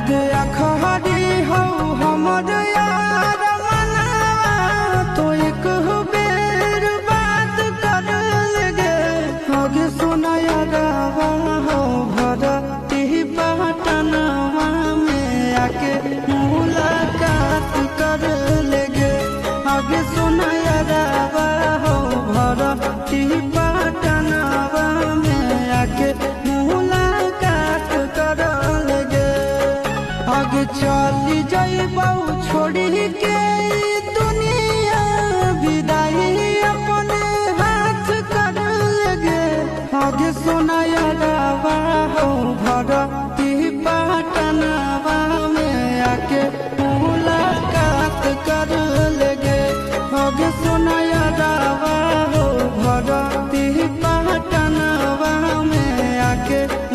आगे अखहरी हो हमर यार मनावा तो एक बेर बात कर लगे आगे सुनाया गावा हो भरती पटनवा में आके मुलाकात कर लगे आगे सुनाया गावा हो भरती पटनवा में आके मुलाकात कर लगे आगे चली जाइबौ छोड़ी के